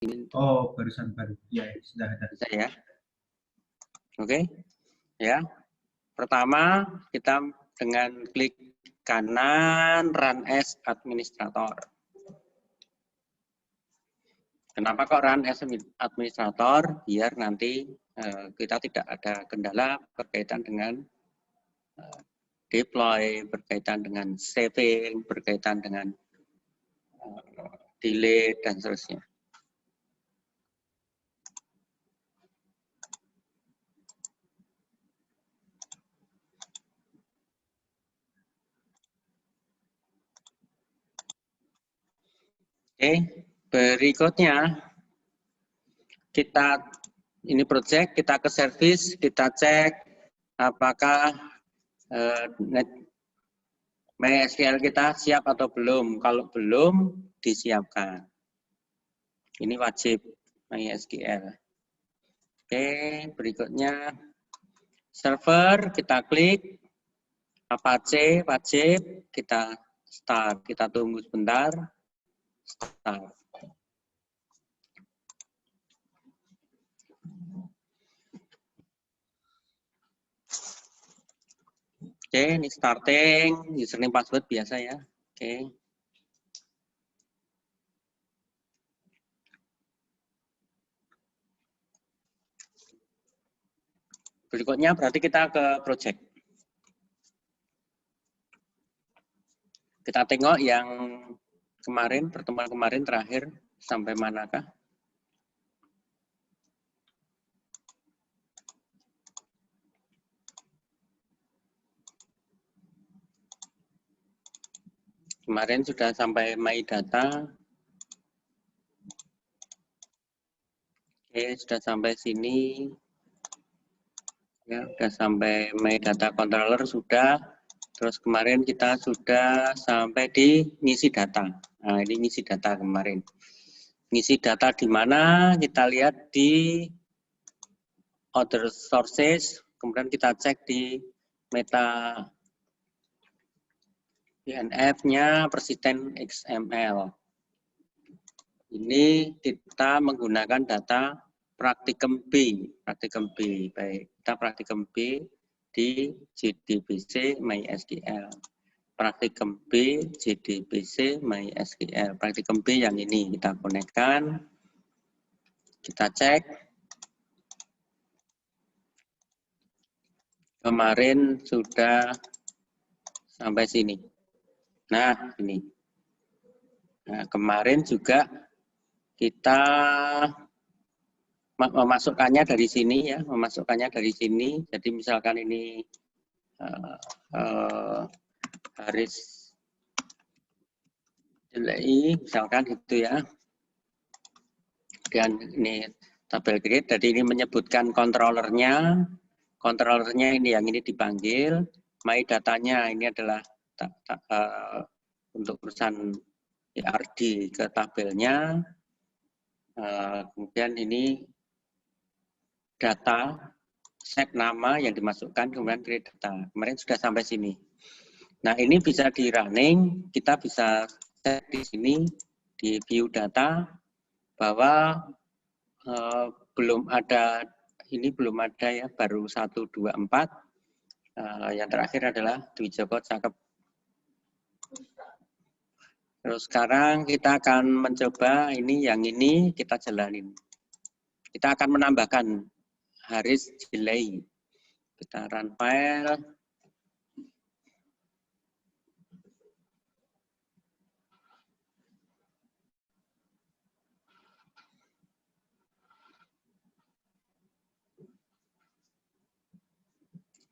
Ini Oh, barusan baru. Ya, sudah ada. bisa ya. Oke. Ya. Pertama, kita dengan klik kanan Run as Administrator. Kenapa kok Run as Administrator? Biar nanti kita tidak ada kendala berkaitan dengan deploy, berkaitan dengan saving, berkaitan dengan delete, dan seterusnya. Oke, berikutnya kita ini project, kita ke service, kita cek apakah MySQL kita siap atau belum. Kalau belum, disiapkan. Ini wajib MySQL. Oke, berikutnya server, kita klik. Apache, wajib, kita start. Kita tunggu sebentar. Start. Oke, ini starting, username password biasa ya. Oke. Berikutnya berarti kita ke project. Kita tengok yang kemarin, pertemuan kemarin terakhir, sampai manakah? Kemarin sudah sampai My Data. Oke, sudah sampai sini. Ya, sudah sampai My Data Controller sudah. Terus kemarin kita sudah sampai di ngisi data. Nah, ini ngisi data kemarin. Ngisi data di mana? Kita lihat di Other Sources. Kemudian kita cek di Meta INF-nya persistent XML. Ini kita menggunakan data Practicum B. Baik, kita Practicum B di JDBC MySQL. Practicum B JDBC MySQL. Practicum B yang ini kita konekkan. Kita cek. Kemarin sudah sampai sini. Nah, ini. Nah, kemarin juga kita memasukkannya dari sini ya, memasukkannya dari sini. Jadi misalkan ini Haris Jelai, misalkan gitu ya. Dan ini tabel grid, jadi ini menyebutkan controllernya. Controllernya ini yang ini dipanggil. My datanya ini adalah untuk urusan ERD ke tabelnya. Kemudian ini data, set nama yang dimasukkan, kemudian create data. Kemarin sudah sampai sini. Nah, ini bisa di running, kita bisa set di sini, di view data, bahwa belum ada, ini belum ada ya, baru 1, 2, 4. Yang terakhir adalah Dwi Joko cakep. Terus sekarang kita akan mencoba yang ini kita jalanin. Kita akan menambahkan Haris Jelai. Kita run file.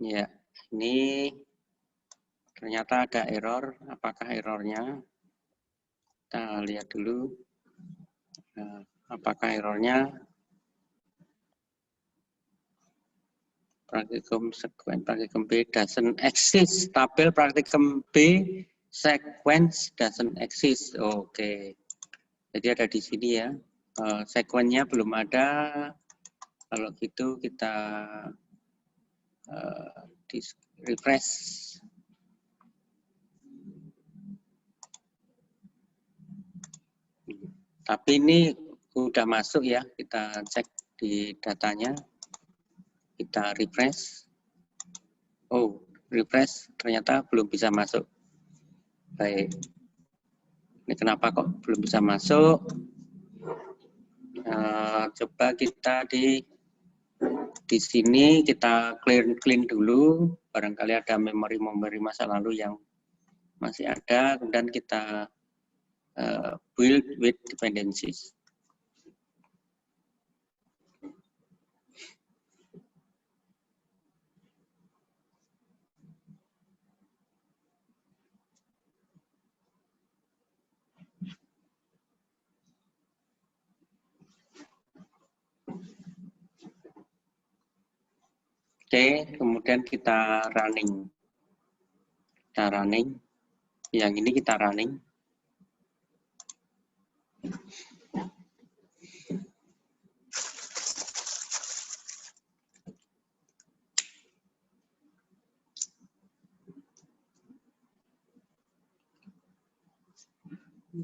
Ya, ini ternyata ada error. Apakah errornya? Kita lihat dulu. Nah, apakah errornya? Practicum sequence, practicum B doesn't exist. Tabel practicum B sequence doesn't exist. Oke. Jadi ada di sini ya. Sequence-nya belum ada. Kalau gitu kita refresh. Tapi ini udah masuk ya, kita cek di datanya, kita refresh. Oh, refresh ternyata belum bisa masuk. Baik, ini kenapa kok belum bisa masuk? Coba kita di sini kita clean dulu, barangkali ada memori masa lalu yang masih ada, kemudian kita build with dependencies. Oke, kemudian kita running. Yang ini kita running.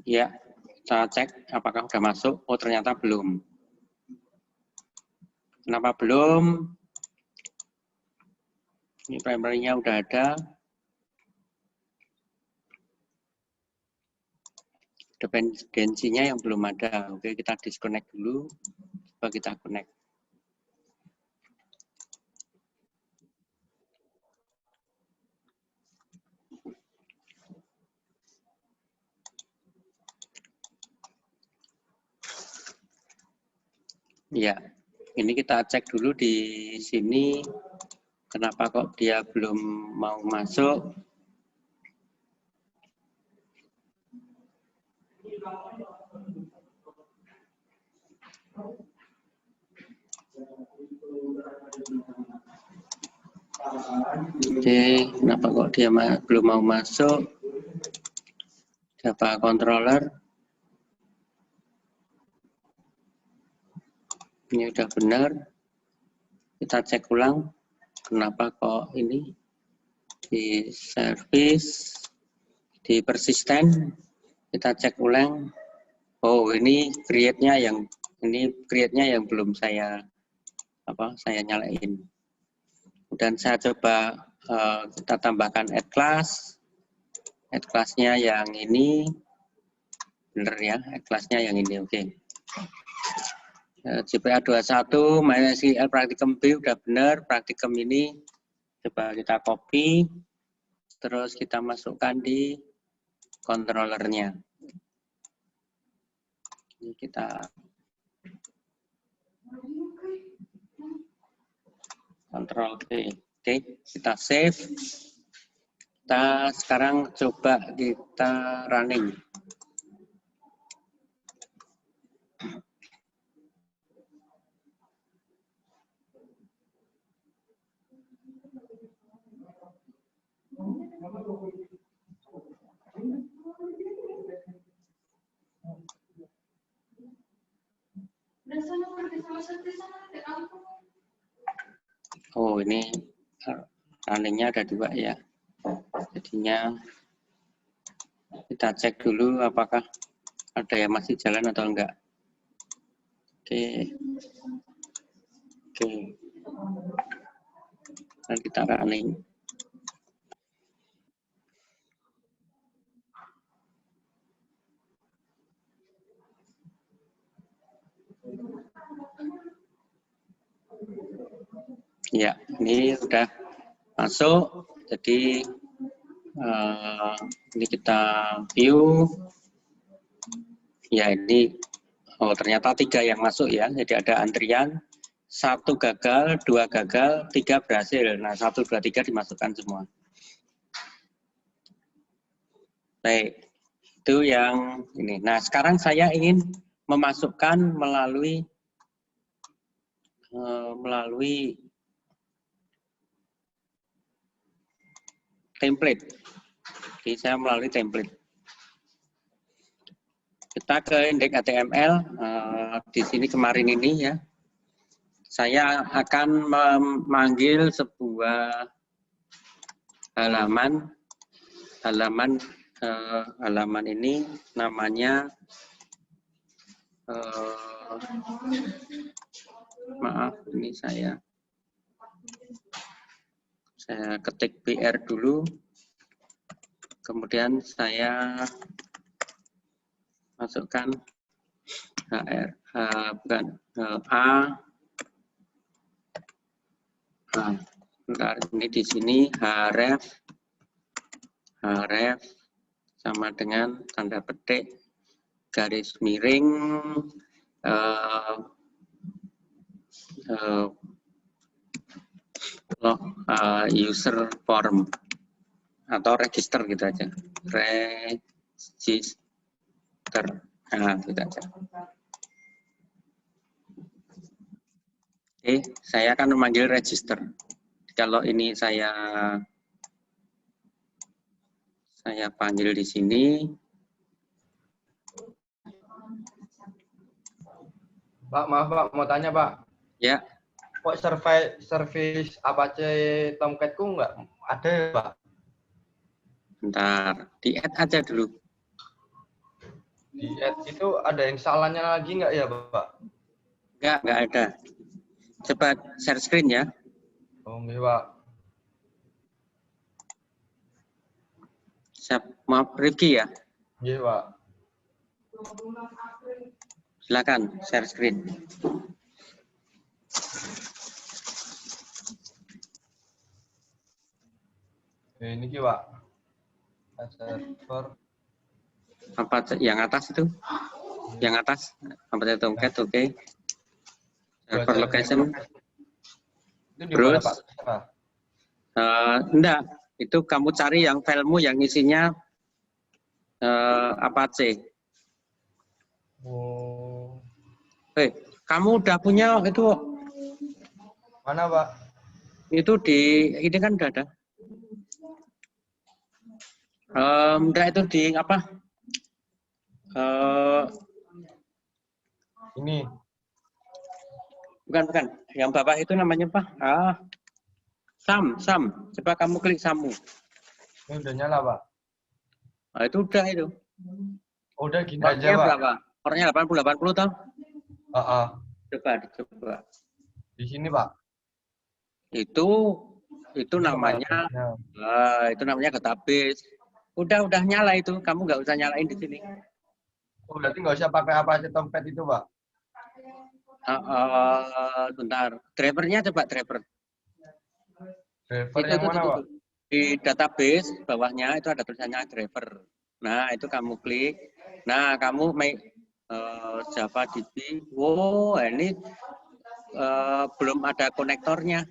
Ya, kita cek apakah sudah masuk. Oh, ternyata belum. Kenapa belum? Ini primary-nya udah ada. Dependensinya yang belum ada. Oke, kita disconnect dulu. Coba kita connect. Ya, ini kita cek dulu di sini. Kenapa kok dia belum mau masuk? Oke, kenapa kok dia belum mau masuk? Java controller. Ini udah benar. Kita cek ulang. Kenapa kok ini di service, di persisten, kita cek ulang. Oh, ini create-nya yang belum saya nyalain. Dan saya coba kita tambahkan add class. Add class-nya yang ini benar ya, add class-nya yang ini. Oke. JPA 21 MySQL Practicum B udah benar, Practicum ini coba kita copy, terus kita masukkan di controllernya. Ini kita Ctrl V. Oke, kita save. Kita sekarang coba kita running. Oh, ini runningnya ada 2 ya. Jadinya kita cek dulu apakah ada yang masih jalan atau enggak. Oke. Dan kita running. Ya, ini sudah masuk. Jadi ini kita view. Ya, ini ternyata 3 yang masuk ya. Jadi ada antrian 1 gagal, 2 gagal, 3 berhasil. Nah, 1, 2, 3 dimasukkan semua. Baik, itu yang ini. Nah, sekarang saya ingin memasukkan melalui template. Jadi saya melalui template. Kita ke index.html. Di sini kemarin ini ya. Saya akan memanggil sebuah halaman ini namanya Maaf, ini saya ketik BR dulu, kemudian saya masukkan HR, bukan A. Nah, bentar, ini di sini href sama dengan tanda petik garis miring user form atau register gitu aja, register, nah gitu aja. Oke, saya akan memanggil register. Kalau ini saya panggil di sini. Pak, maaf Pak, mau tanya Pak. Ya. Kok service Apache Tomcat-ku nggak ada ya Pak? Bentar, di-add aja dulu. Di-add itu ada yang salahnya lagi nggak ya Pak? Nggak ada. Coba share screen ya. Oh nggih Pak. Maaf, Rifki ya. Nggih Pak. Silakan share screen. Ini Pak. Server. Apa yang atas itu? Yang atas, Apache Tomcat, oke. Server location. Itu di mana Pak? Enggak, itu kamu cari yang filemu yang isinya Apache. Oh. Kamu udah punya itu? Mana Pak? Itu ini kan udah ada. Enggak, itu di apa? Ini. Bukan. Yang bawah itu namanya apa? Sam. Coba kamu klik Samu. Ini udah nyala Pak. Nah, itu udah itu. Oh, udah gini aja Pak. Berapa? Orangnya 80 toh? Coba. Di sini Pak. Itu namanya database. Udah nyala itu. Kamu nggak usah nyalain di sini. Oh, berarti nggak usah pakai Apache Tomcat itu Pak? Bentar. Drivernya coba driver. Driver Itu, yang mana Pak? Di database bawahnya itu ada tulisannya driver. Nah, itu kamu klik. Nah, kamu Java DB. Wow, ini belum ada konektornya.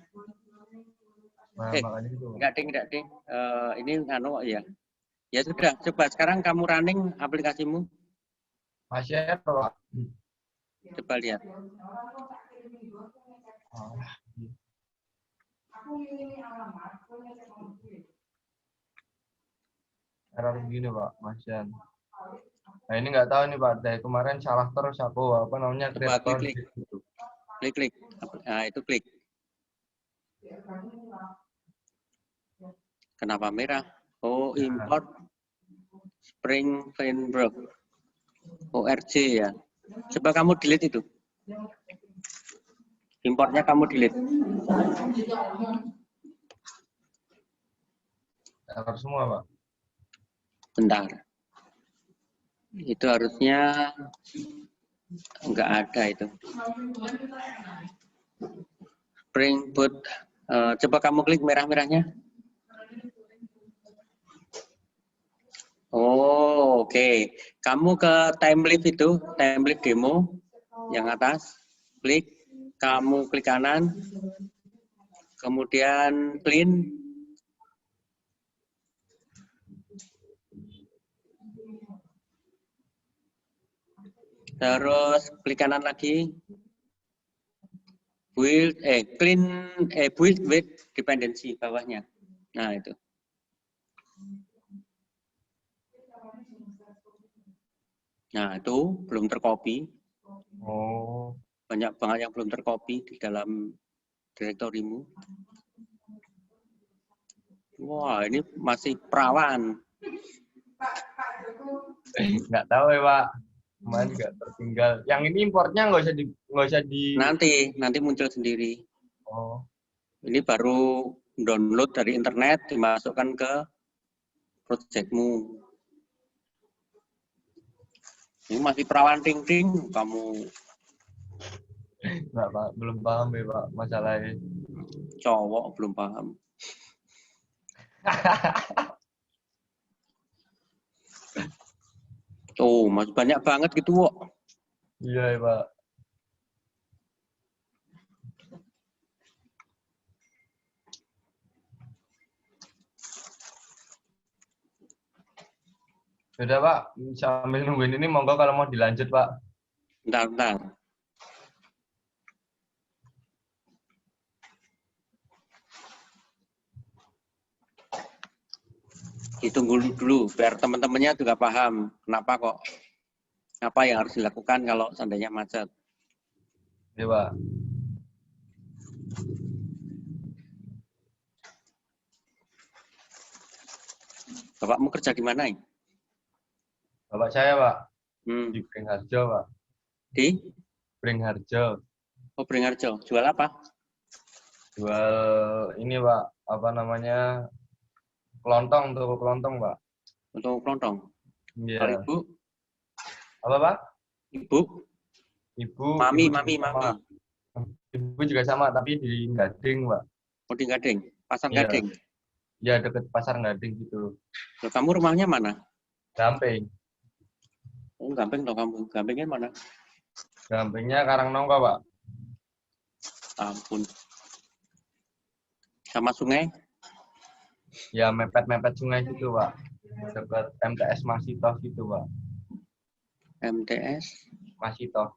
Nah, makanya itu. Enggak ding. Ini ya. Ya sudah, coba sekarang kamu running aplikasimu. Masih ada Pak? Coba lihat. Error begini Pak, Masian. Nah ini nggak tahu nih Pak, dari kemarin salah terus aku apa namanya Coba klik. Nah, itu klik. Kenapa merah? Oh, import Spring Framework. ORG ya. Coba kamu delete itu. Importnya kamu delete. Error semua Pak. Bentar. Itu harusnya enggak ada itu. Spring Boot. Coba kamu klik merah-merahnya. Oh, oke. Kamu ke template itu, template demo yang atas. Klik, kamu klik kanan. Kemudian clean. Terus klik kanan lagi. Build with dependency bawahnya. Nah, itu. Nah, itu belum tercopy. Oh. Banyak banget yang belum tercopy di dalam direktorimu. Wah, ini masih perawan. Nggak tahu ya Pak. Kemarin juga tertinggal. Yang ini importnya nggak usah di. Nanti muncul sendiri. Oh, Ini baru download dari internet, dimasukkan ke projectmu. Ini masih perawan ting-ting, kamu nggak Pak, belum paham ya Pak masalahnya. cowok belum paham. Tuh, masih banyak banget gitu, kok. Iya ya Pak. Sudah Pak, sambil nungguin ini monggo kalau mau dilanjut Pak. Bentar. Ditunggu dulu, biar teman-temannya juga paham kenapa kok, apa yang harus dilakukan kalau seandainya macet. Iya Pak. Bapakmu kerja di mana, ya? Bapak saya Pak, Hmm. di Beringharjo Pak. Di Beringharjo. Beringharjo. Jual apa? Jual ini Pak, apa namanya, kelontong, toko kelontong Pak. Untuk kelontong. Kalau Iya. ibu? Apa Pak? Ibu? Ibu Mami. sama. Ibu juga sama, tapi di Gading Pak. Oh, di Gading. Pasar Iya. Gading. Ya deket pasar Gading gitu. Loh, kamu rumahnya mana? Gamping. Oh, Gamping toh kamu. Gampingnya mana? Gampingnya Karangnongko Pak. Ampun. Sama sungai? Ya mepet-mepet sungai gitu Pak. Dekat MTS Masito gitu Pak. MTS? Masito.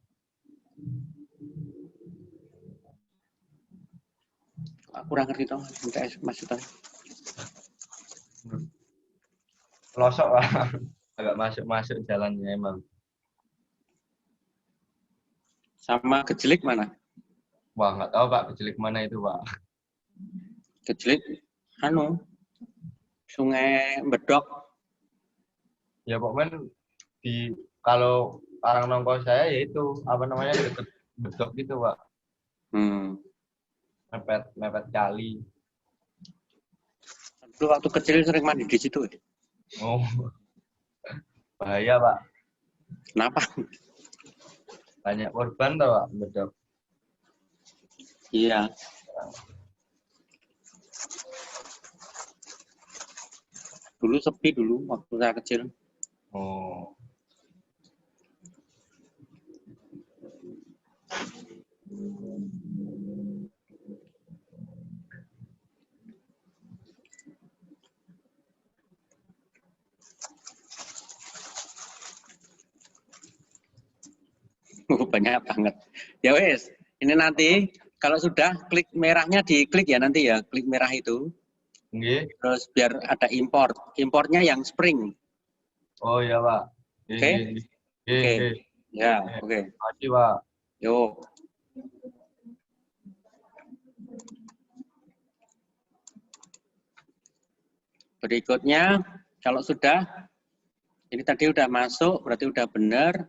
Aku kurang ngerti toh MTS maksudnya. Pelosok Pak. Agak masuk jalannya emang. Sama Kejelik mana? Wah nggak tahu Pak, kecilik mana itu Pak. Kejelik, Sungai Bedok. Ya pokoknya kalau Karangnongko saya yaitu apa namanya deket Bedok gitu Pak. Mepet kali. Dulu waktu kecil sering mandi di situ. Oh, bahaya Pak. Kenapa? Banyak korban tuh Pak, Bedok. Iya. Dulu sepi waktu saya kecil. Oh. Banyak banget. Ya wes, ini nanti kalau sudah klik merahnya diklik ya nanti ya, klik merah itu. Nggih. Terus biar ada import. Importnya yang spring. Oh iya Pak. Oke? Oke. Ya, oke. Makasih Pak. Yuk. Berikutnya, kalau sudah, ini tadi udah masuk, berarti udah benar.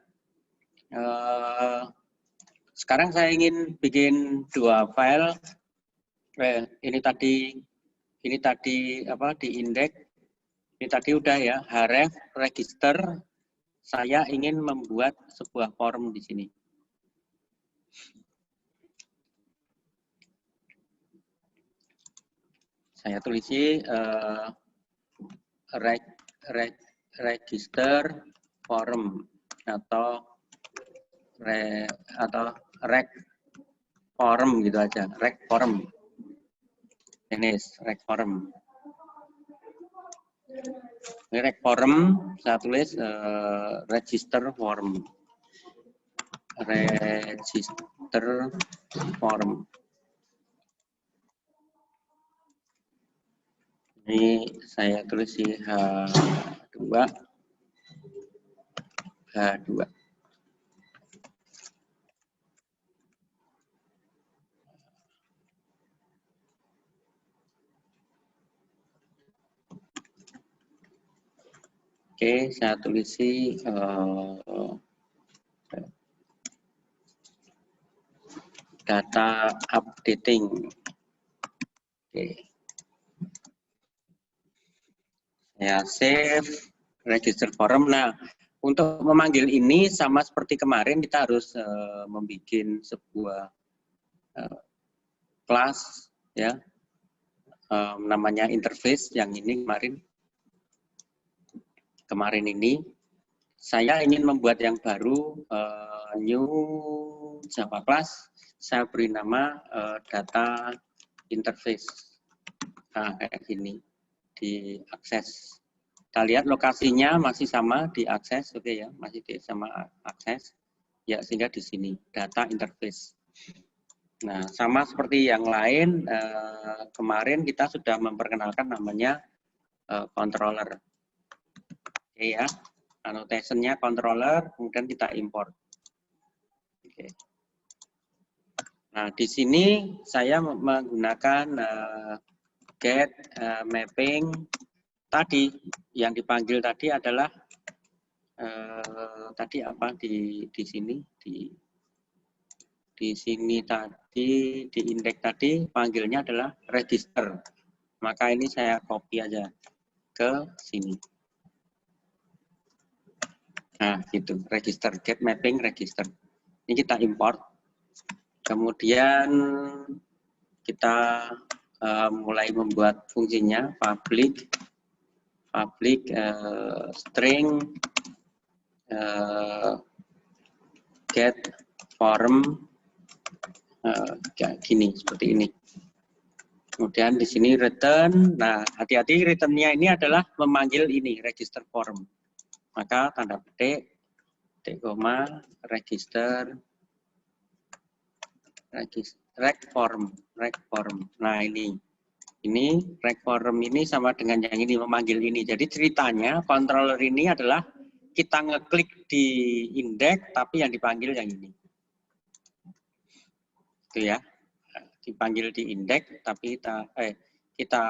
Sekarang saya ingin bikin dua file. Ini tadi apa di indeks. Ini tadi udah ya, href register. Saya ingin membuat sebuah form di sini. Saya tulisi register form atau reg form gitu aja, reg form. Ini reg form. Ini reg form, saya tulis register form. Register form. Ini saya tulis di H2. Oke, saya tulisi data updating. Oke. Ya, save register form. Nah, untuk memanggil ini sama seperti kemarin kita harus membuat sebuah kelas ya, namanya interface yang ini kemarin ini saya ingin membuat yang baru, new Java class, saya beri nama data interface. Nah, kayak gini diakses. Kita lihat lokasinya masih sama diakses, oke ya, masih sama akses. Ya, sehingga di sini data interface. Nah, sama seperti yang lain, kemarin kita sudah memperkenalkan namanya controller. Oke ya, annotation-nya controller, kemudian kita import. Oke. Nah, di sini saya menggunakan get mapping. Tadi yang dipanggil tadi adalah tadi apa di sini di sini tadi di indeks tadi panggilnya adalah register. Maka ini saya copy aja ke sini. Nah, gitu, register, get mapping register. Ini kita import. Kemudian kita mulai membuat fungsinya public string get form kayak gini, seperti ini. Kemudian di sini return. Nah, hati-hati returnnya ini adalah memanggil ini register form. Maka tanda petik koma register reg form. Nah, ini reg form ini sama dengan yang ini, memanggil ini. Jadi ceritanya controller ini adalah kita ngeklik di indeks tapi yang dipanggil yang ini. Itu ya. Dipanggil di indeks tapi kita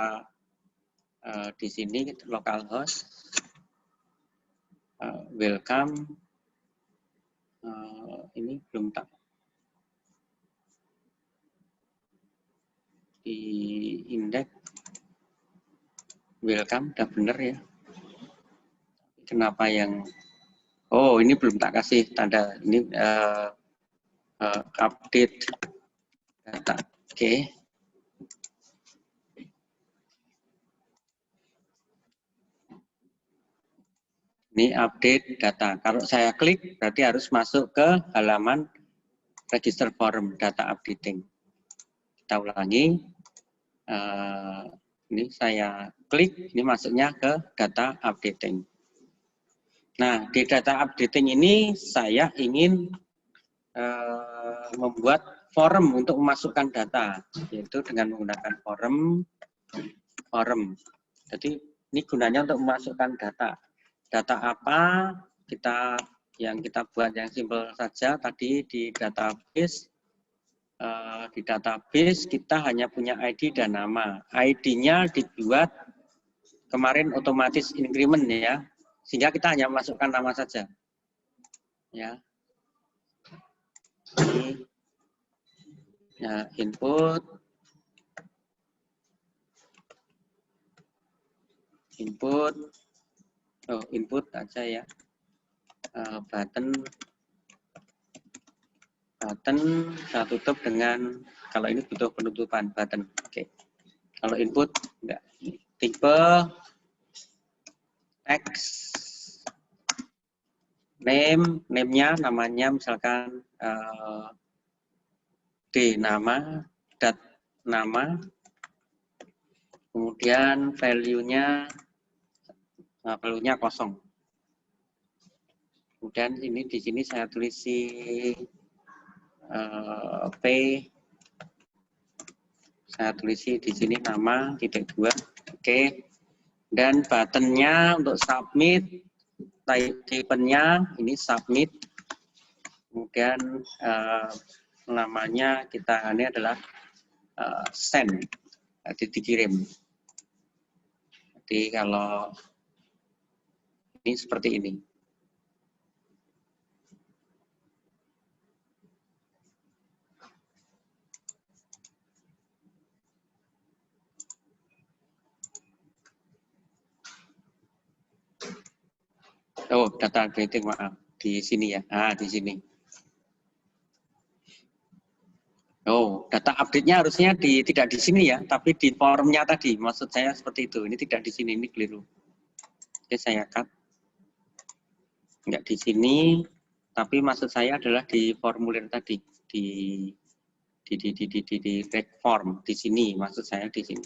di sini localhost welcome ini belum tak di indeks welcome udah bener ya. Kenapa yang ini belum tak kasih tanda ini update data. Oke. Ini update data. Kalau saya klik berarti harus masuk ke halaman register form data updating. Kita ulangi. Ini saya klik, ini masuknya ke data updating. Nah, di data updating ini saya ingin membuat form untuk memasukkan data, yaitu dengan menggunakan form. Jadi ini gunanya untuk memasukkan data. Data apa yang kita buat yang simpel saja tadi di database. Di database kita hanya punya ID dan nama. ID-nya dibuat kemarin otomatis increment ya, sehingga kita hanya masukkan nama saja. Ya. Ini ya, input aja ya, button saya tutup dengan, kalau ini butuh penutupan button. Oke. Kalau input enggak, tipe text name-nya namanya misalkan D nama, dat nama, kemudian value-nya kosong. Kemudian ini di sini saya tulis P, saya tulis di sini nama .2, oke. Dan buttonnya untuk submit, type-nya ini submit, kemudian namanya kita ini adalah send, jadi dikirim. Jadi kalau ini seperti ini. data updating, maaf. Di sini ya. Nah, di sini. Oh, data update-nya harusnya tidak di sini ya, tapi di formnya tadi. Maksud saya seperti itu. Ini tidak di sini, ini keliru. Oke, saya cut. Enggak di sini, tapi maksud saya adalah di formulir tadi, di rec form di sini, maksud saya di sini.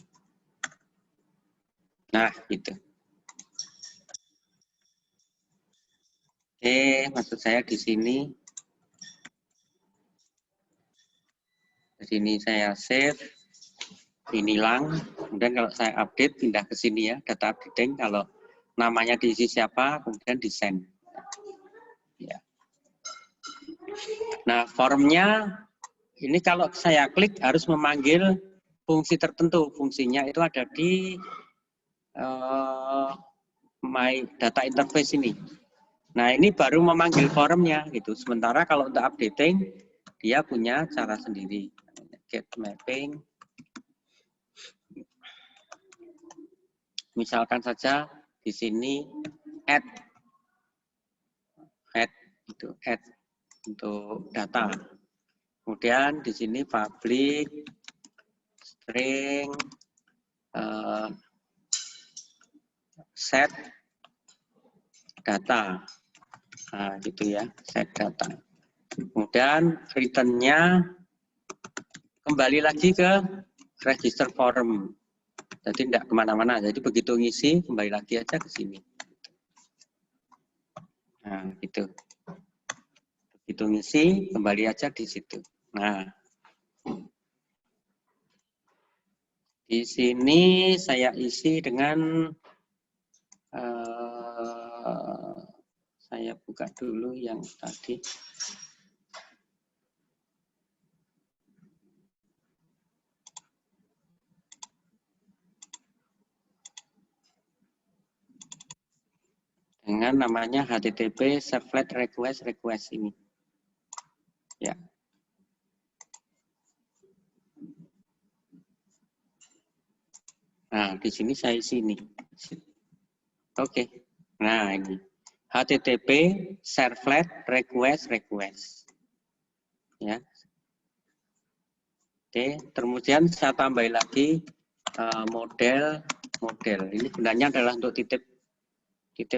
Nah, gitu. Oke, maksud saya di sini. Di sini saya save, ini hilang. Kemudian kalau saya update, pindah ke sini ya, data updating. Kalau namanya diisi siapa, kemudian di send. Ya. Nah, formnya ini kalau saya klik harus memanggil fungsi tertentu. Fungsinya itu ada di my data interface ini. Nah, ini baru memanggil formnya gitu. Sementara kalau untuk updating dia punya cara sendiri. Get mapping. Misalkan saja di sini add itu add untuk data. Kemudian di sini public string set data. Nah, gitu ya, set data. Kemudian return-nya kembali lagi ke register form. Jadi tidak kemana-mana. Jadi begitu ngisi, kembali lagi aja ke sini. Nah, gitu. Begitu ngisi, kembali aja di situ. Nah, di sini saya isi dengan saya buka dulu yang tadi. Dengan namanya HTTP servlet request ini. Ya. Nah, di sini saya isi ini. Oke. Nah, ini. HTTP servlet request. Ya. Oke, kemudian saya tambah lagi model. Ini gunanya adalah untuk titip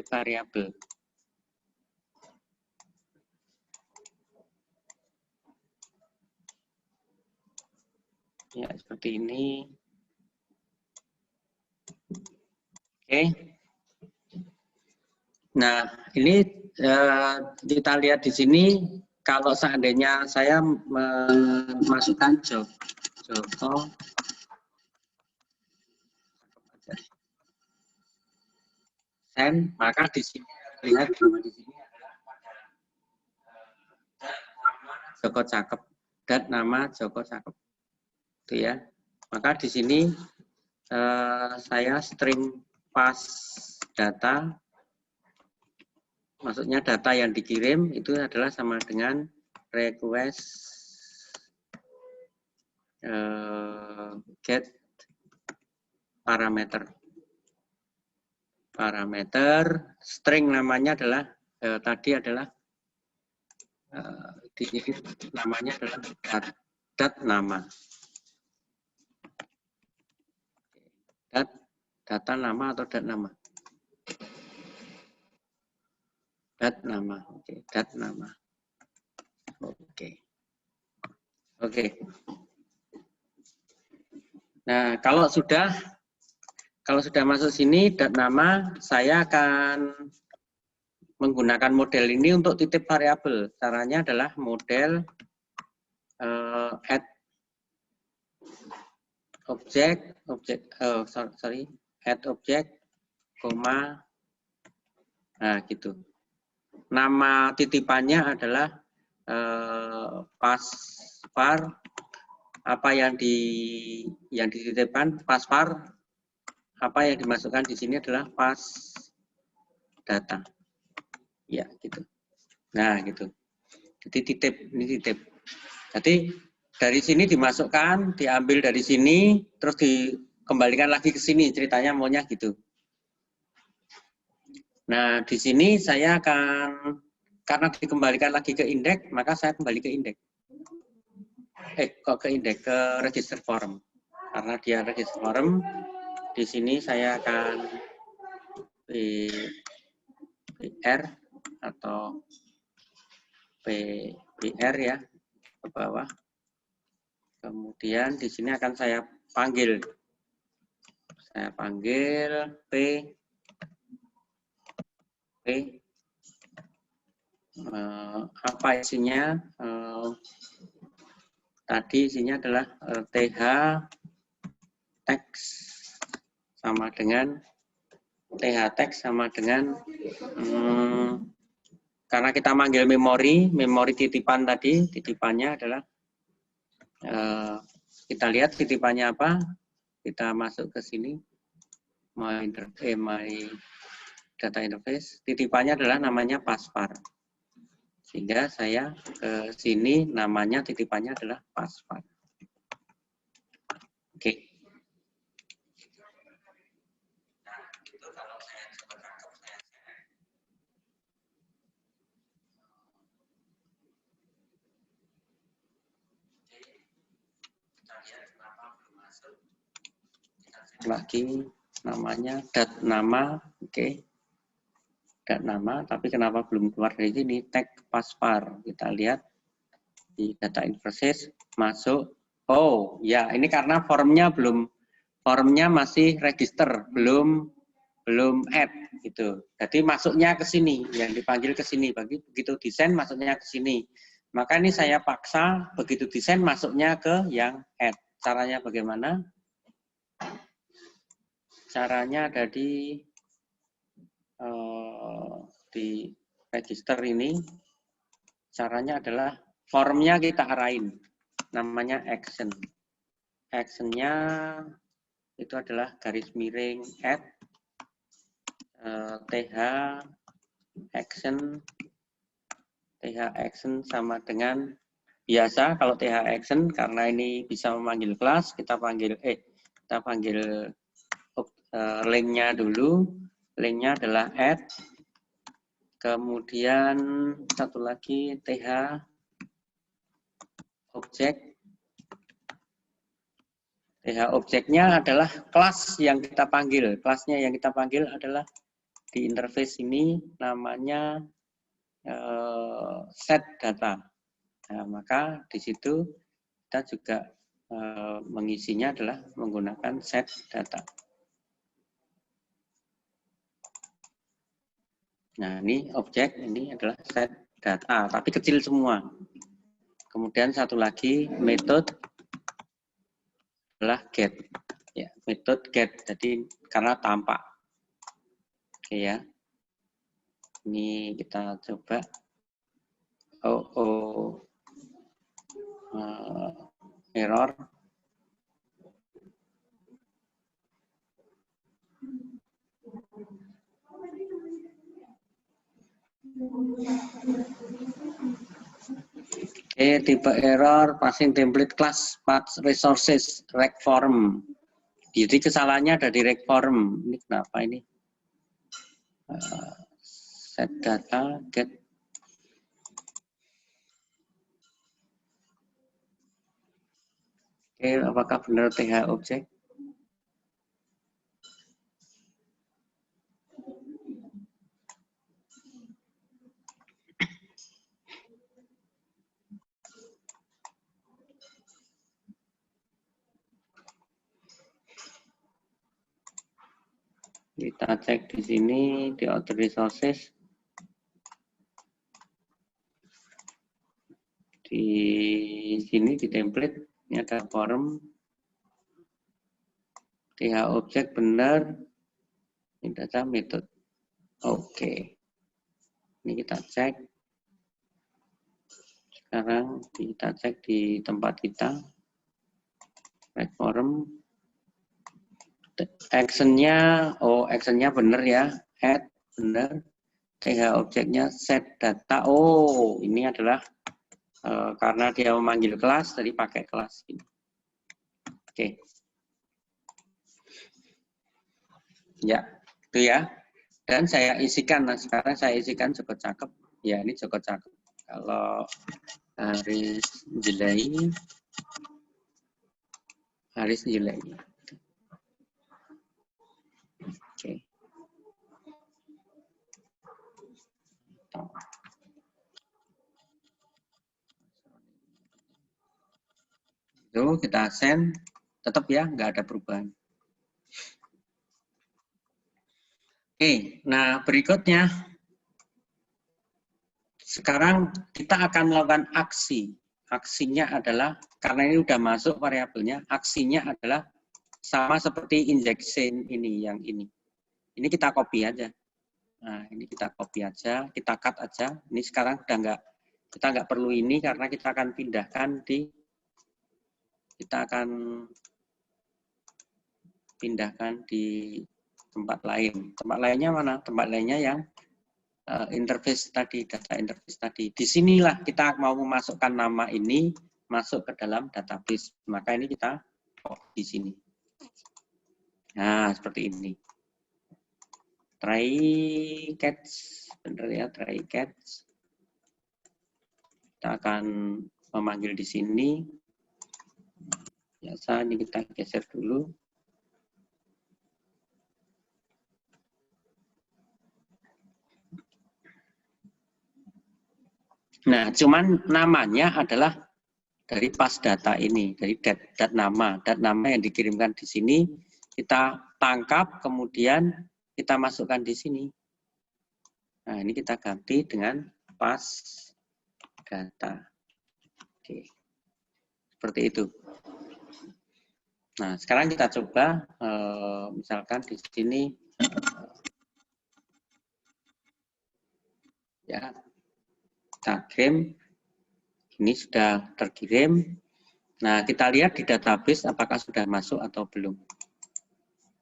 variabel. Ya, seperti ini. Oke. Nah, ini kita lihat di sini, kalau seandainya saya memasukkan Joko send, maka di sini lihat bahwa di sini Joko Cakep dan nama Joko Cakep, itu ya. Maka di sini saya string pass data, maksudnya data yang dikirim itu adalah sama dengan request get parameter string namanya adalah tadi adalah di sini namanya adalah dat nama, data nama atau dat nama, oke, dat nama, oke. Nah, kalau sudah masuk sini dat nama, saya akan menggunakan model ini untuk titip variabel. Caranya adalah model add object, add object, koma, nah gitu. Nama titipannya adalah passvar, apa yang dititipkan passvar, apa yang dimasukkan di sini adalah pass data. Ya, gitu. Nah, gitu. Jadi ini titip. Jadi dari sini dimasukkan, diambil dari sini, terus dikembalikan lagi ke sini. Ceritanya maunya gitu. Nah, di sini saya akan, karena dikembalikan lagi ke indeks, maka saya kembali ke indeks. Kok ke indeks, ke register form. Karena dia register form, di sini saya akan PR atau PR ya, ke bawah. Kemudian di sini akan saya panggil. Saya panggil apa isinya? Tadi isinya adalah TH teks sama dengan karena kita manggil memori titipan tadi, titipannya adalah kita lihat titipannya apa, kita masuk ke sini, my data interface, titipannya adalah namanya pasvar. Sehingga saya ke sini namanya titipannya adalah pasvar. Oke. Lagi namanya nama, oke. Nama, tapi kenapa belum keluar dari sini? Tag pasvar. Kita lihat di data interface masuk. Oh, ya ini karena formnya masih register, belum add gitu. Jadi masuknya ke sini, yang dipanggil ke sini. Begitu desain masuknya ke sini. Maka ini saya paksa begitu desain masuknya ke yang add. Caranya bagaimana? Caranya ada di register ini, caranya adalah formnya kita arahin, namanya action. Actionnya itu adalah garis miring add th action sama dengan biasa. Kalau th action karena ini bisa memanggil kelas, kita panggil linknya dulu. Linknya adalah add, kemudian satu lagi th object. th objeknya adalah kelas yang kita panggil. Kelasnya yang kita panggil adalah di interface ini namanya set data. Nah, maka di situ kita juga mengisinya adalah menggunakan set data. Nah, ini objek, ini adalah set data, tapi kecil semua. Kemudian satu lagi, metode adalah get. Ya, metode get, jadi karena tampak. Oke ya. Ini kita coba. Error. Tipe error passing template class path resources rec form. Jadi kesalahannya ada di rec form. Ini kenapa ini? Set data get. Oke, apakah benar th object? Kita cek di sini di outer resources. Di sini di template ini ada form. th object benar. Ini data metode. Oke. Ini kita cek. Sekarang kita cek di tempat kita. Rec form. Actionnya, actionnya benar ya, add benar, th objeknya set data. Oh, ini adalah karena dia memanggil kelas, tadi pakai kelas ini. Oke, ya, itu ya. Dan saya isikan, nah sekarang saya isikan Joko Cakep. Ya, ini Joko Cakep. Kalau Haris Jilai. Oke. Itu kita send, tetap ya, nggak ada perubahan. Oke, nah berikutnya, sekarang kita akan melakukan aksi. Aksinya adalah, karena ini udah masuk variabelnya, aksinya adalah sama seperti injection ini, yang ini. Ini kita copy aja. Nah, ini kita copy aja, kita cut aja. Ini sekarang udah kita nggak perlu ini karena kita akan pindahkan di tempat lain. Tempat lainnya mana? Tempat lainnya yang interface tadi, data interface tadi. Disinilah kita mau memasukkan nama ini masuk ke dalam database. Maka ini kita copy di sini. Nah, seperti ini. Try catch, benar ya, try catch. Kita akan memanggil di sini. Biasa ini kita geser dulu. Nah, cuman namanya adalah dari pas data ini, dari dat nama yang dikirimkan di sini kita tangkap, kemudian kita masukkan di sini. Nah, ini kita ganti dengan pas data. Oke. Seperti itu. Nah, sekarang kita coba, misalkan di sini, ya, kita kirim, ini sudah terkirim. Nah, kita lihat di database apakah sudah masuk atau belum.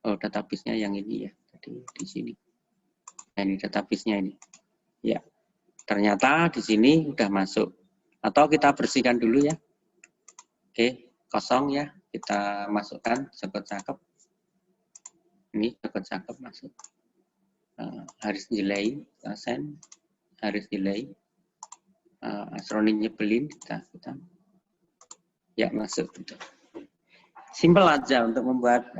Oh, database-nya yang ini ya, jadi di sini. Nah, ini database-nya ini. Ya, ternyata di sini sudah masuk. Atau kita bersihkan dulu ya. Oke, kosong ya. Kita masukkan Joko Cakep. Ini Joko Cakep masuk. Haris Jilai, send. Haris Jilai. Asroni Nyebelin, kita ya masuk. Gitu. Simple aja untuk membuat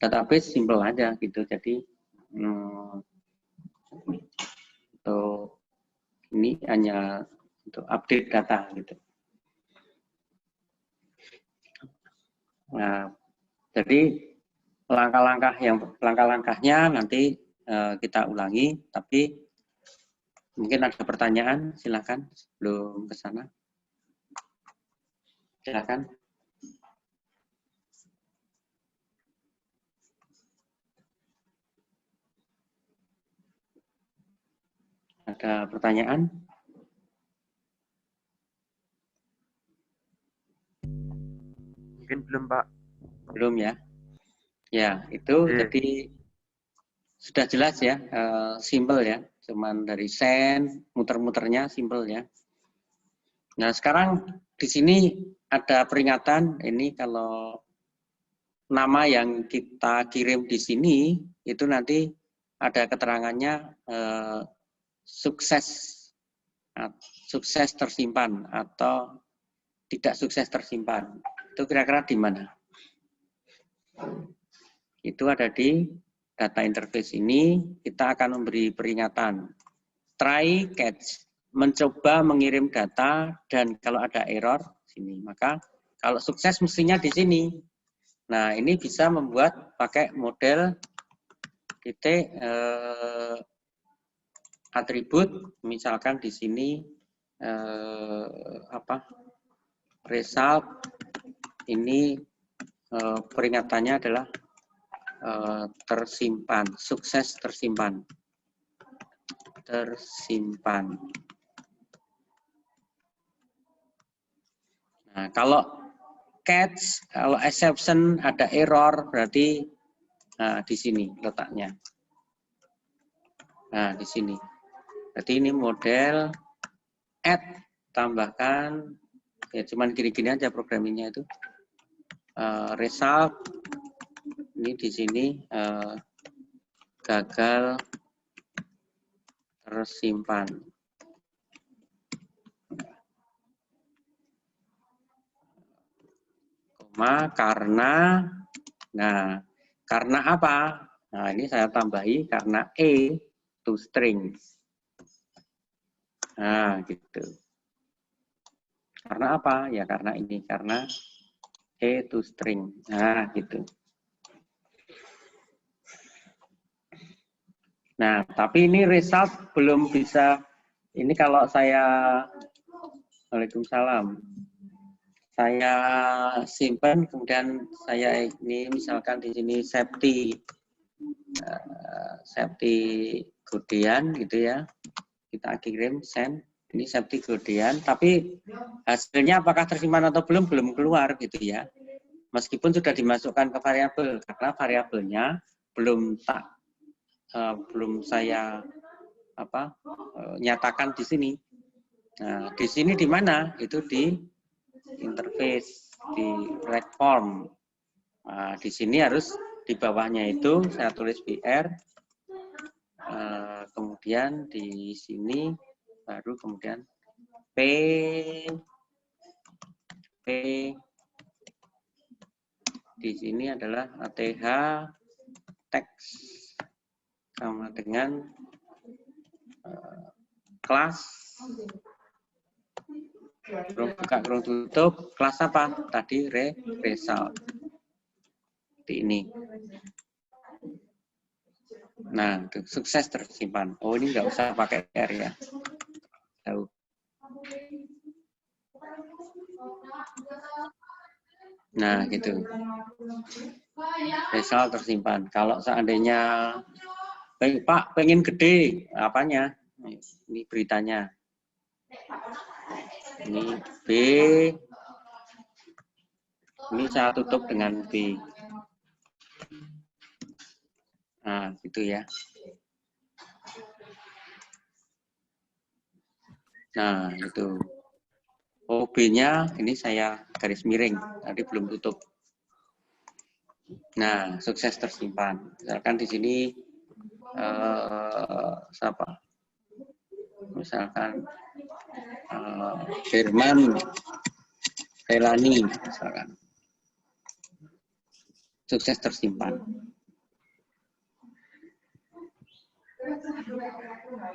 database, simple aja gitu. Jadi untuk ini hanya untuk update data gitu. Nah, jadi langkah-langkahnya nanti kita ulangi, tapi mungkin ada pertanyaan, silakan sebelum ke sana. Silakan. Ada pertanyaan? Mungkin belum, Pak. Belum ya? Ya, itu jadi sudah jelas ya, simple ya. Cuman dari send, muter-muternya simple ya. Nah, sekarang di sini ada peringatan, ini kalau nama yang kita kirim di sini, itu nanti ada keterangannya sukses tersimpan atau tidak sukses tersimpan. Itu kira-kira di mana? Itu ada di data interface ini, kita akan memberi peringatan. Try catch, mencoba mengirim data, dan kalau ada error, sini. Maka kalau sukses mestinya di sini. Nah, ini bisa membuat pakai model titik atribut, misalkan di sini result, ini peringatannya adalah tersimpan, sukses tersimpan. Nah, kalau catch, kalau exception ada error, berarti di sini letaknya. Nah, di sini. Berarti ini model add, tambahkan, ya cuman gini-gini aja programmingnya itu. Result, ini di sini gagal tersimpan. Koma, karena, nah, karena apa? Nah, ini saya tambahi karena to string. Nah, gitu. Karena apa? Ya karena ini, karena to string. Nah, gitu. Nah, tapi ini result belum bisa, ini kalau saya, Waalaikumsalam, saya simpan, kemudian saya ini misalkan di sini safety kemudian gitu ya, kita kirim send, ini safety kemudian, tapi hasilnya apakah tersimpan atau belum keluar gitu ya, meskipun sudah dimasukkan ke variabel, karena variabelnya belum saya nyatakan di sini. Nah, di sini di mana? Itu di interface, di write form. Nah, di sini harus di bawahnya itu saya tulis BR, kemudian di sini baru kemudian P di sini adalah ATH teks sama dengan kelas kurung buka kurung tutup, kelas apa tadi, result di ini. Nah, sukses tersimpan. Oh, ini nggak usah pakai R ya, tahu. Nah, gitu, result tersimpan. Kalau seandainya Pak pengen gede, apanya, ini beritanya, ini B, ini saya tutup dengan B. Nah, gitu ya. Nah, itu. Oh, B-nya ini saya garis miring, tadi belum tutup. Nah, sukses tersimpan. Misalkan di sini siapa? Misalkan Firman Relani, misalkan. Sukses tersimpan.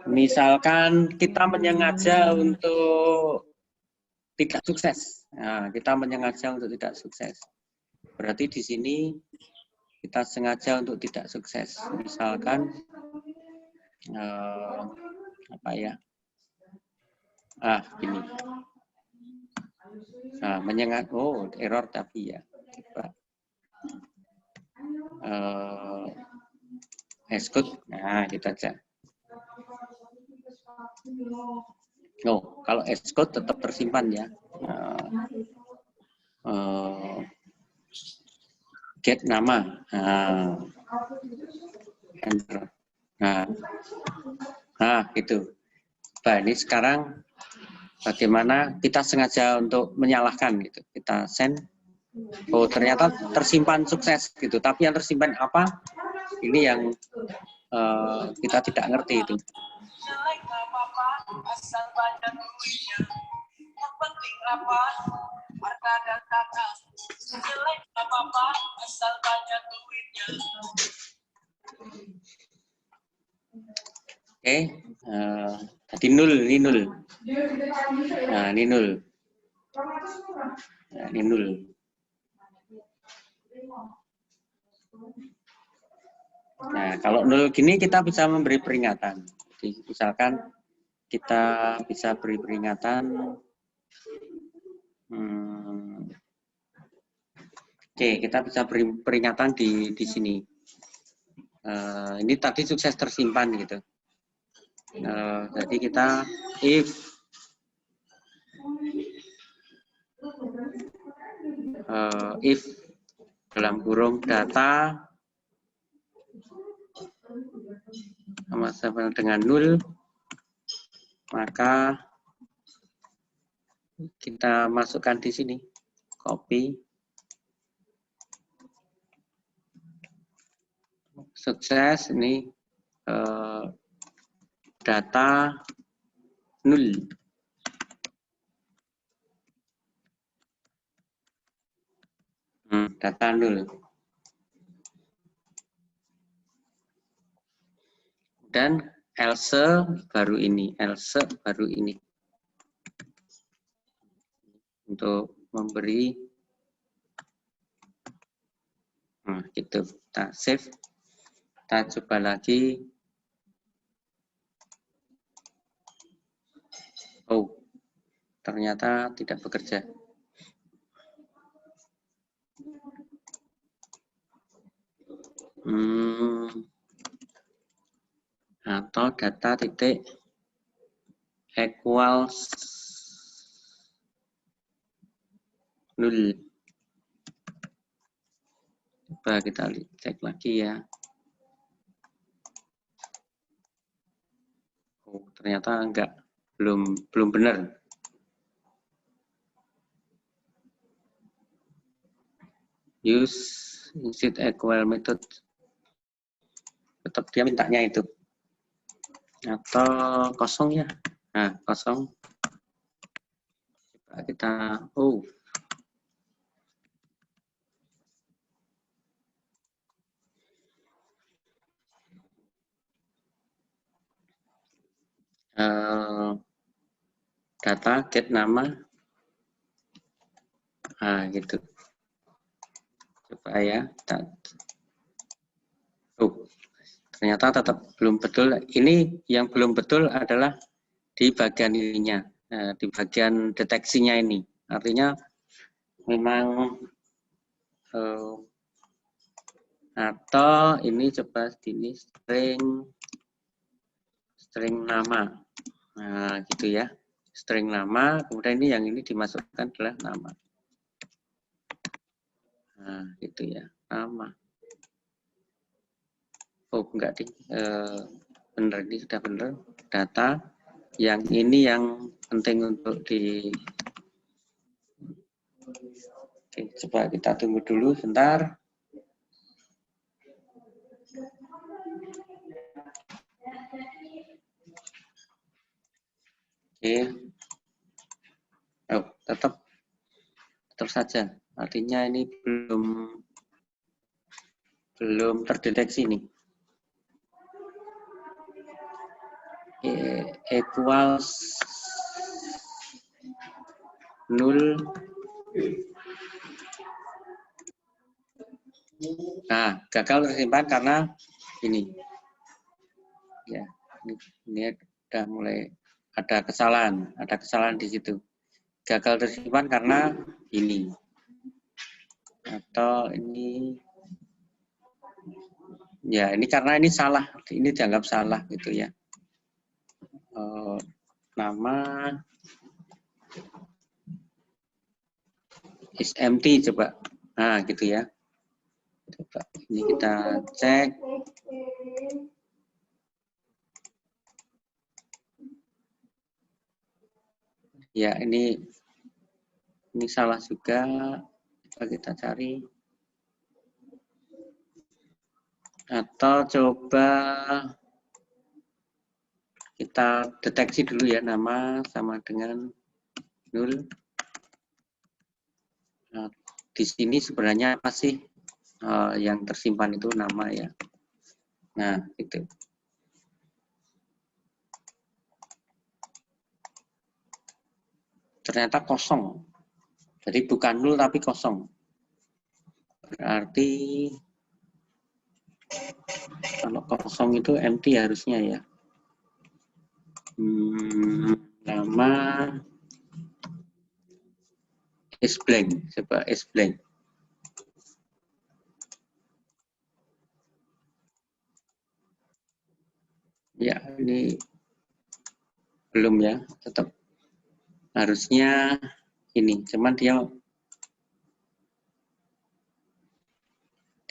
Misalkan kita menyengaja untuk tidak sukses. Nah, kita menyengaja untuk tidak sukses. Berarti di sini kita sengaja untuk tidak sukses. Misalkan apa ya? Gini. Nah, menyengaja. Oh, error tapi ya. Hashcode. Nah, gitu aja. Oh, kalau hashcode tetap tersimpan ya. Get nama. Enter. Nah, gitu. Nah, ini sekarang bagaimana kita sengaja untuk menyalahkan gitu. Kita send. Oh, ternyata tersimpan sukses gitu. Tapi yang tersimpan apa? Ini yang kita tidak ngerti itu. Oke, tadi 0, ini 0. Nah, ini 0. Nah, ini 0. Nah, kalau 0 gini kita bisa memberi peringatan. Jadi, misalkan kita bisa beri peringatan. Oke, kita bisa beri peringatan di sini. Ini tadi sukses tersimpan gitu. Jadi kita if dalam kurung data sama dengan 0, maka kita masukkan di sini, copy, sukses, ini data 0. Data 0. Dan else baru ini, untuk memberi, nah gitu, kita save, kita coba lagi. Oh, ternyata tidak bekerja. Atau data titik equals 0. Coba kita cek lagi ya. Oh, ternyata enggak, belum benar. Use instead equal method. Tetap dia mintanya itu. Atau kosong ya. Nah, kosong. Coba kita, data get nama. Nah, gitu. Coba ya. Ternyata tetap belum betul. Ini yang belum betul adalah di bagian ininya, di bagian deteksinya ini. Artinya memang atau ini coba ini string nama. Nah, gitu ya. String nama, kemudian ini yang ini dimasukkan adalah nama. Nah, gitu ya. Nama. Oh, enggak deh. Benar, ini sudah benar. Data. Yang ini yang penting untuk di... Oke, coba kita tunggu dulu sebentar. Oke. Oh, tetap saja. Artinya ini belum terdeteksi nih. Equals 0. Nah, gagal tersimpan karena ini. Ya, ini sudah mulai ada kesalahan di situ. Gagal tersimpan karena ini. Atau ini, ya ini karena ini salah, ini dianggap salah gitu ya. Nama is empty, coba. Nah, gitu ya. Coba ini kita cek. Ya, ini salah juga. Coba kita cari. Atau coba kita deteksi dulu ya, nama sama dengan 0. Nah, di sini sebenarnya apa sih yang tersimpan itu nama ya. Nah, itu. Ternyata kosong. Jadi bukan 0 tapi kosong. Berarti kalau kosong itu empty harusnya ya. Nama is blank. Coba is blank. Ya, ini belum ya. Tetap harusnya ini. Cuman dia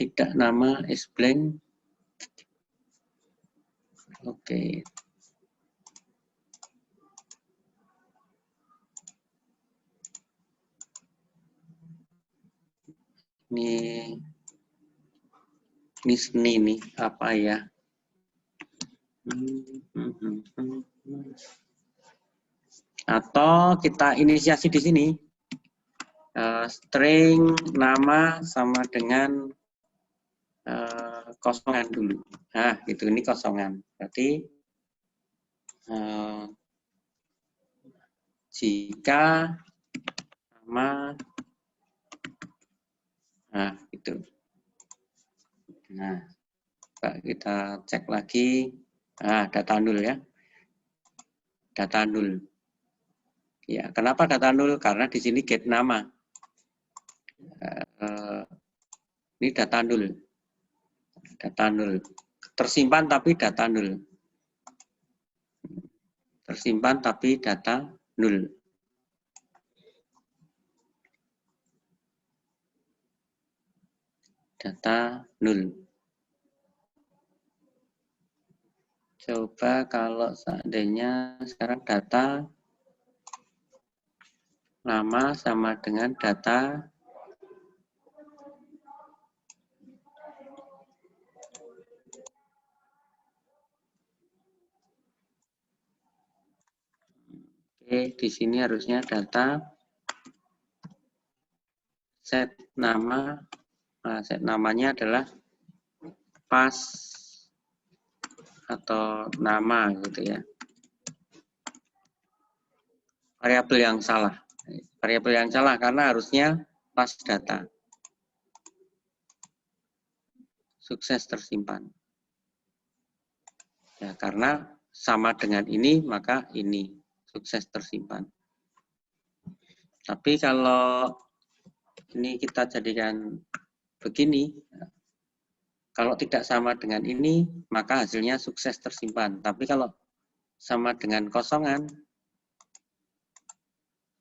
tidak, nama is blank. Oke. Ini seni nih, apa ya? Atau kita inisiasi di sini. String nama sama dengan kosongan dulu. Nah, gitu, ini kosongan. Berarti jika nama, nah itu. Nah, kita cek lagi. Nah, data nul ya. Data nul. Ya, kenapa data nul? Karena di sini get nama. Ini data nul. Data nul. Tersimpan tapi data nul. Tersimpan tapi data nul. Data nul. Coba kalau seandainya sekarang data nama sama dengan data di sini harusnya data set nama. Nah, set namanya adalah pas atau nama gitu ya. Variabel yang salah. Variabel yang salah karena harusnya pas data. Sukses tersimpan. Ya, karena sama dengan ini maka ini sukses tersimpan. Tapi kalau ini kita jadikan begini, kalau tidak sama dengan ini maka hasilnya sukses tersimpan. Tapi kalau sama dengan kosongan,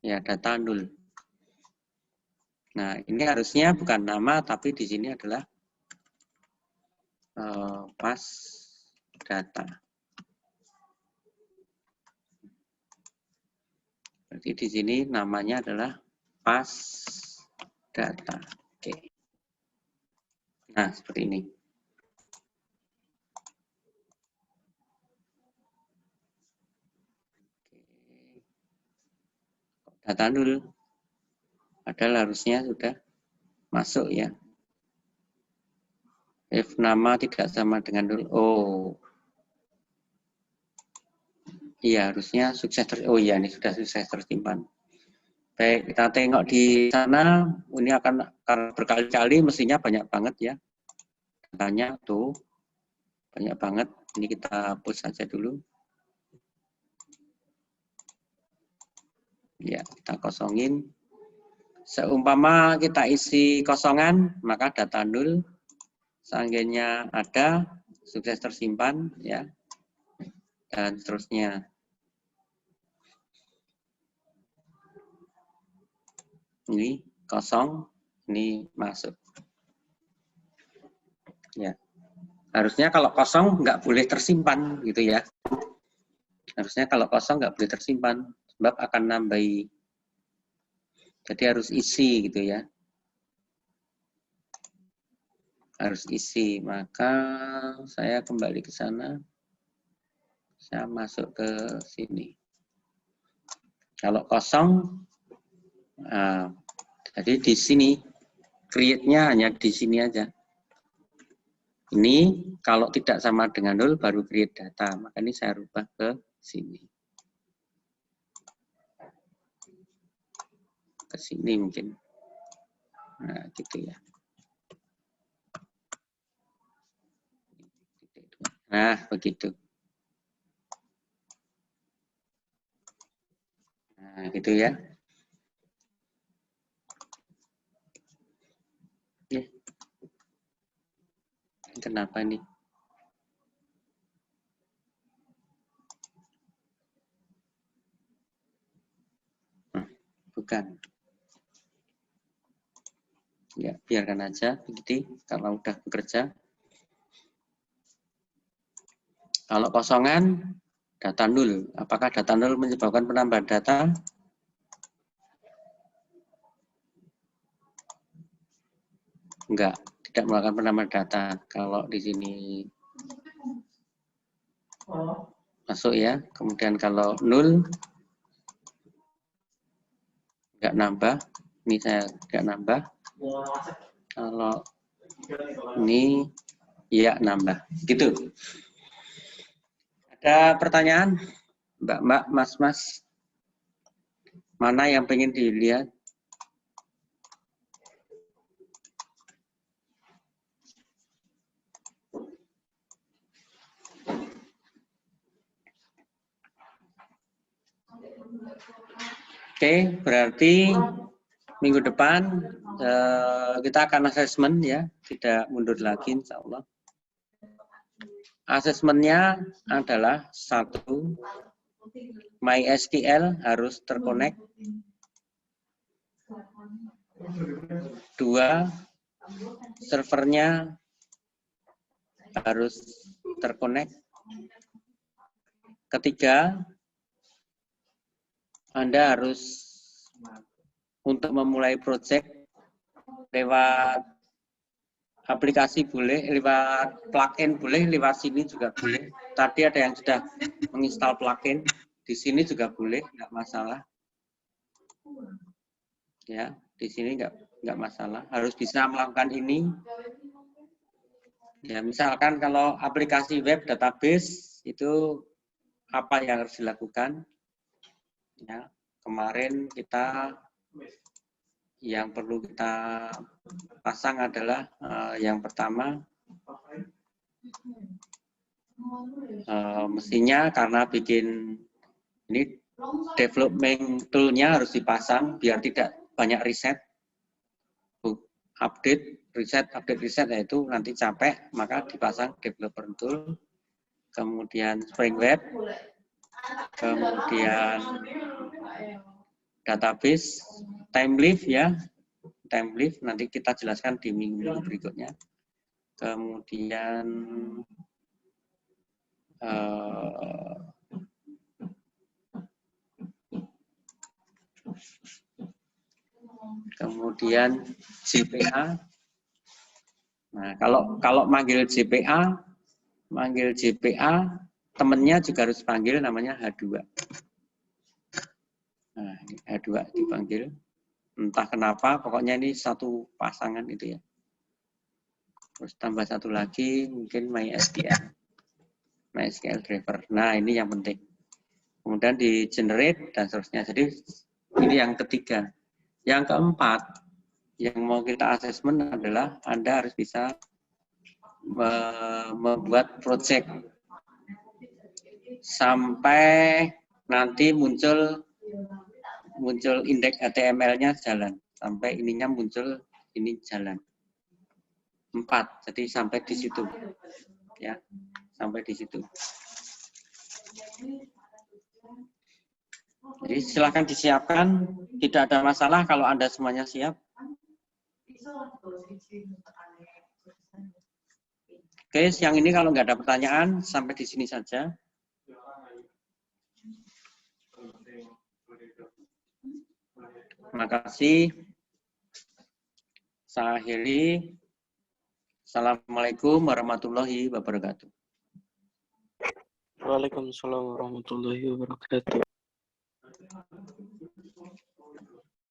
ya data nul. Nah, ini harusnya bukan nama, tapi di sini adalah pas data. Berarti di sini namanya adalah pas data. Oke. Nah, seperti ini. Data nul. Padahal harusnya sudah masuk ya. If nama tidak sama dengan nul. Oh. Iya, harusnya sukses. Oh iya, ini sudah sukses tersimpan. Baik, kita tengok di sana. Ini akan berkali-kali, mestinya banyak banget ya. Datanya tuh banyak banget. Ini kita hapus saja dulu. Ya, kita kosongin. Seumpama kita isi kosongan, maka data nul. Seandainya ada, sukses tersimpan, ya, dan seterusnya. Ini kosong, ini masuk. Ya, harusnya kalau kosong nggak boleh tersimpan, gitu ya. Harusnya kalau kosong nggak boleh tersimpan, sebab akan nambahi. Jadi harus isi, gitu ya. Harus isi, maka saya kembali ke sana. Saya masuk ke sini. Kalau kosong, nah, jadi di sini, create-nya hanya di sini aja. Ini kalau tidak sama dengan nol baru create data, maka ini saya rubah ke sini. Ke sini mungkin. Nah, gitu ya. Nah, begitu. Nah, gitu ya. Kenapa ini? Bukan. Ya, biarkan aja begitu kalau udah bekerja. Kalau kosongan, data nol. Apakah data nol menyebabkan penambahan data? Enggak, tidak melakukan penambahan data. Kalau di sini masuk ya. Kemudian kalau 0 nggak nambah, ini saya nggak nambah. Kalau ini ya nambah, gitu. Ada pertanyaan, Mbak, Mas, mana yang pengen dilihat? Oke, berarti minggu depan kita akan asesmen ya, tidak mundur lagi insya Allah. Asesmennya adalah 1, MySQL harus terkonek. 2, servernya harus terkonek. 3, Anda harus untuk memulai project lewat aplikasi boleh, lewat plugin boleh, lewat sini juga boleh. Tadi ada yang sudah menginstal plugin, di sini juga boleh, nggak masalah. Ya, di sini nggak masalah. Harus bisa melakukan ini. Ya, misalkan kalau aplikasi web database itu apa yang harus dilakukan? Ya, kemarin kita yang perlu kita pasang adalah yang pertama mestinya karena bikin ini development tool-nya harus dipasang biar tidak banyak riset, update, riset, yaitu nanti capek, maka dipasang developer tool, kemudian Spring Web, kemudian database, Timelift ya, Timelift nanti kita jelaskan di minggu berikutnya. Kemudian JPA. Nah, kalau manggil JPA, temennya juga harus panggil namanya H2. Nah, H2 dipanggil. Entah kenapa, pokoknya ini satu pasangan itu ya. Terus tambah satu lagi, mungkin MySQL driver. Nah, ini yang penting. Kemudian di generate dan seterusnya. Jadi, ini yang ketiga. Yang keempat, yang mau kita asesmen adalah Anda harus bisa membuat project sampai nanti muncul indeks HTML-nya jalan, sampai ininya muncul ini jalan. 4, jadi sampai di situ, ya, sampai di situ. Jadi silakan disiapkan, tidak ada masalah kalau Anda semuanya siap. Oke, siang ini kalau nggak ada pertanyaan, sampai di sini saja. Terima kasih. Saya akhiri. Assalamualaikum warahmatullahi wabarakatuh. Waalaikumsalam warahmatullahi wabarakatuh.